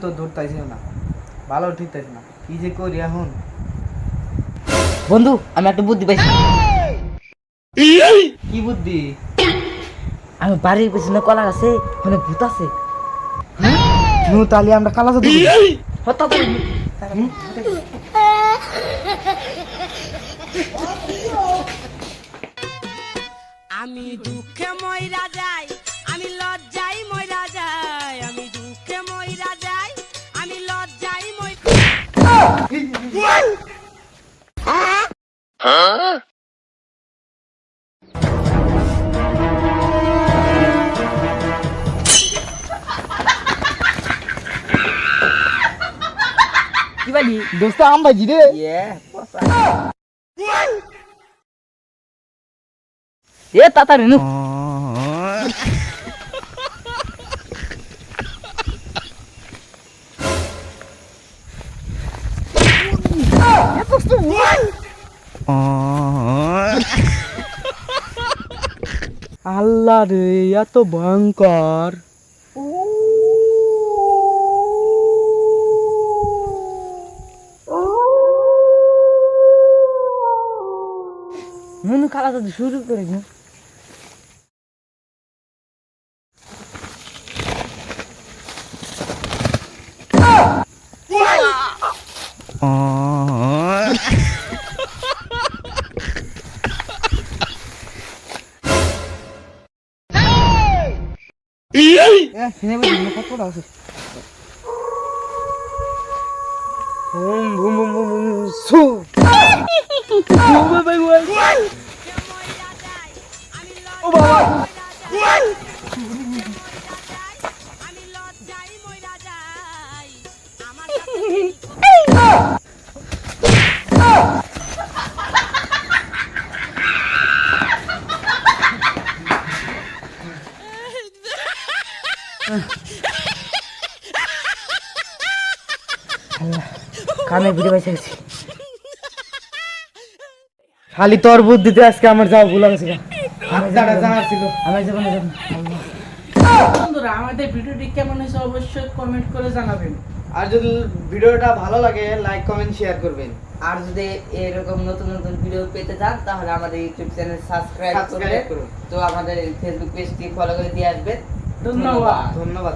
তো ধরতাইছে না, ভালো ঠিকতাইছে না, কি যে করি এখন। বন্ধু আমি একটা বুদ্ধি পাইছি। কি বুদ্ধি? আমি বাড়ির পেছনে কলা গাছে মানে ভূত আছে। নু তাহলে আমরা কালা জাদু করি। আমি দুঃখে মইরা যাই, আমি লজ্জাই মইরা যাই, আমি দুঃখে মইরা যাই, আমি লজ্জাই কি বলি দোস্ত আম ভাজি রে। এ তাড়াতাড়ি নু। আল্লাহ রে, এত ভয়ঙ্কর। নুনু খালা তো শুরু করে দিন। কতটা আছে? Boom boom boom boom boom সু। ও বাবা, আমি লজ্জাই মইরা যাই, আমার কানে ভিড়ে পাইছে গেছি। খালি তোর বুদ্ধিতে আজকে আমার যাওয়া ভুল গেছে। হাতটা জানা ছিল। আমার জীবনে যাবো। বন্ধুরা আমাদের ভিডিওটি কেমন হয়েছে অবশ্যই কমেন্ট করে জানাবেন। আর যদি ভিডিওটা ভালো লাগে লাইক কমেন্ট শেয়ার করবেন। আর যদি এরকম নতুন নতুন ভিডিও পেতে চান তাহলে আমাদের ইউটিউব চ্যানেল সাবস্ক্রাইব সাবস্ক্রাইব করুন। তো আমাদের ফেসবুক পেজটি ফলো করে দিয়ে আসবেন। ধন্যবাদ। ধন্যবাদ।